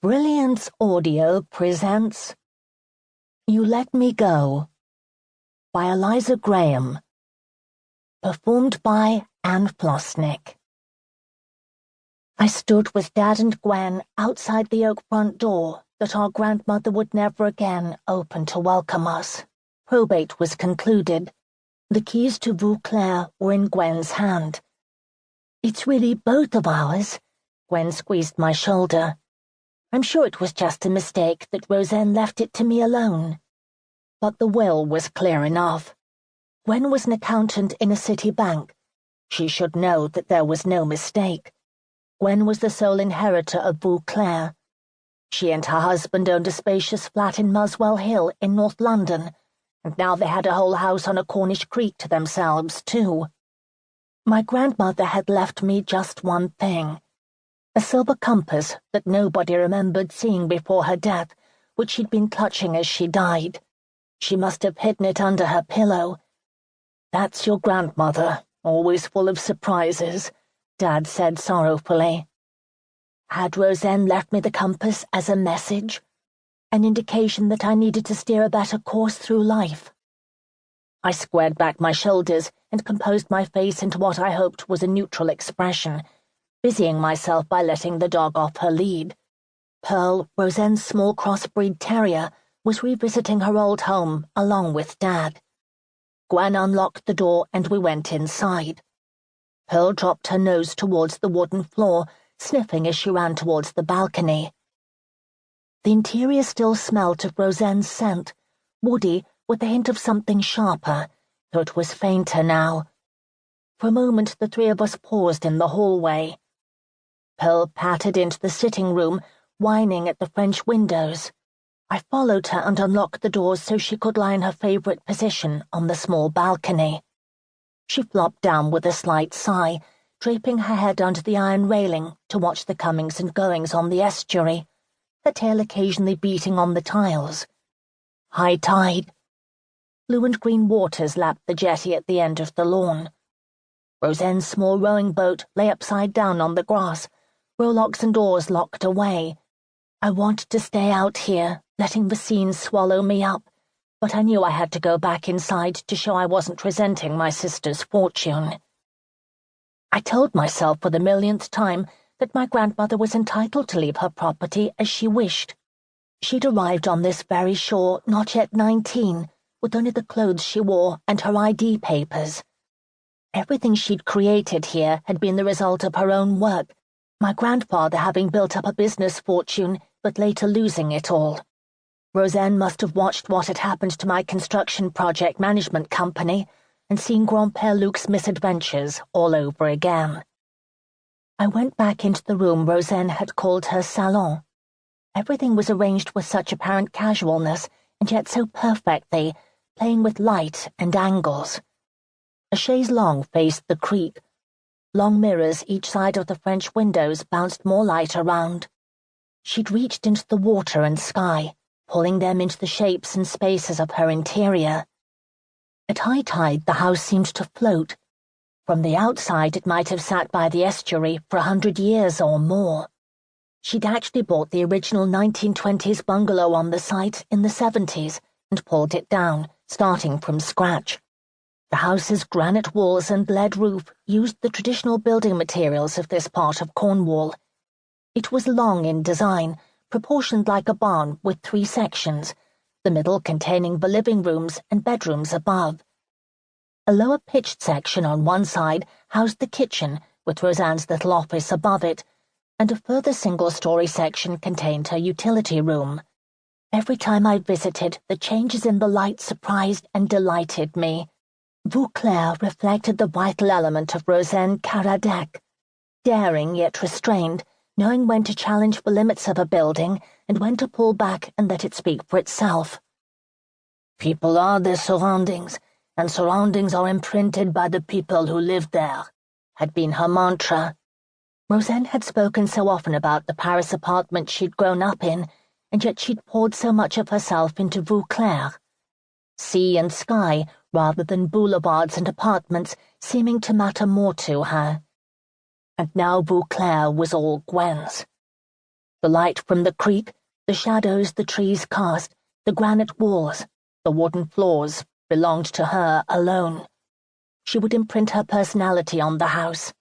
Brilliance Audio presents You Let Me Go by Eliza Graham. Performed by Anne Flosnick. I stood with Dad and Gwen outside the oak front door that our grandmother would never again open to welcome us. Probate was concluded. The keys to Vauclair were in Gwen's hand. "It's really both of ours," Gwen squeezed my shoulder. "I'm sure it was just a mistake that Rozenn left it to me alone." But the will was clear enough. Gwen was an accountant in a city bank. She should know that there was no mistake. Gwen was the sole inheritor of Vauclair. She and her husband owned a spacious flat in Muswell Hill in North London, and now they had a whole house on a Cornish creek to themselves, too. My grandmother had left me just one thing. A silver compass that nobody remembered seeing before her death, which she'd been clutching as she died. She must have hidden it under her pillow. "That's your grandmother, always full of surprises," Dad said sorrowfully. Had Rozenn left me the compass as a message? An indication that I needed to steer a better course through life? I squared back my shoulders and composed my face into what I hoped was a neutral expression, busying myself by letting the dog off her lead. Pearl, Rozenn's small crossbreed terrier, was revisiting her old home along with Dad. Gwen unlocked the door and we went inside. Pearl dropped her nose towards the wooden floor, sniffing as she ran towards the balcony. The interior still smelt of Rozenn's scent, woody with a hint of something sharper, though it was fainter now. For a moment the three of us paused in the hallway. Pearl pattered into the sitting room, whining at the French windows. I followed her and unlocked the doors so she could lie in her favorite position on the small balcony. She flopped down with a slight sigh, draping her head under the iron railing to watch the comings and goings on the estuary, her tail occasionally beating on the tiles. High tide. Blue and green waters lapped the jetty at the end of the lawn. Rozenn's small rowing boat lay upside down on the grass, rowlocks and oars locked away. I wanted to stay out here, letting the scene swallow me up, but I knew I had to go back inside to show I wasn't resenting my sister's fortune. I told myself for the millionth time that my grandmother was entitled to leave her property as she wished. She'd arrived on this very shore not yet 19, with only the clothes she wore and her ID papers. Everything she'd created here had been the result of her own work, my grandfather having built up a business fortune but later losing it all. Rozenn must have watched what had happened to my construction project management company and seen Grand-Père Luc's misadventures all over again. I went back into the room Rozenn had called her salon. Everything was arranged with such apparent casualness and yet so perfectly, playing with light and angles. A chaise longue faced the creek. Long mirrors each side of the French windows bounced more light around. She'd reached into the water and sky, pulling them into the shapes and spaces of her interior. At high tide the house seemed to float. From the outside it might have sat by the estuary for 100 years or more. She'd actually bought the original 1920s bungalow on the site in the 70s and pulled it down, starting from scratch. The house's granite walls and lead roof used the traditional building materials of this part of Cornwall. It was long in design, proportioned like a barn with 3 sections, the middle containing the living rooms and bedrooms above. A lower pitched section on one side housed the kitchen, with Rozenn's little office above it, and a further single-story section contained her utility room. Every time I visited, the changes in the light surprised and delighted me. Vauclair reflected the vital element of Rozenn Caradec, daring yet restrained, knowing when to challenge the limits of a building and when to pull back and let it speak for itself. "People are their surroundings, and surroundings are imprinted by the people who live there," had been her mantra. Rozenn had spoken so often about the Paris apartment she'd grown up in, and yet she'd poured so much of herself into Vauclair. Sea and sky, rather than boulevards and apartments, seeming to matter more to her. And now Vauclair was all Gwen's. The light from the creek, the shadows the trees cast, the granite walls, the wooden floors belonged to her alone. She would imprint her personality on the house.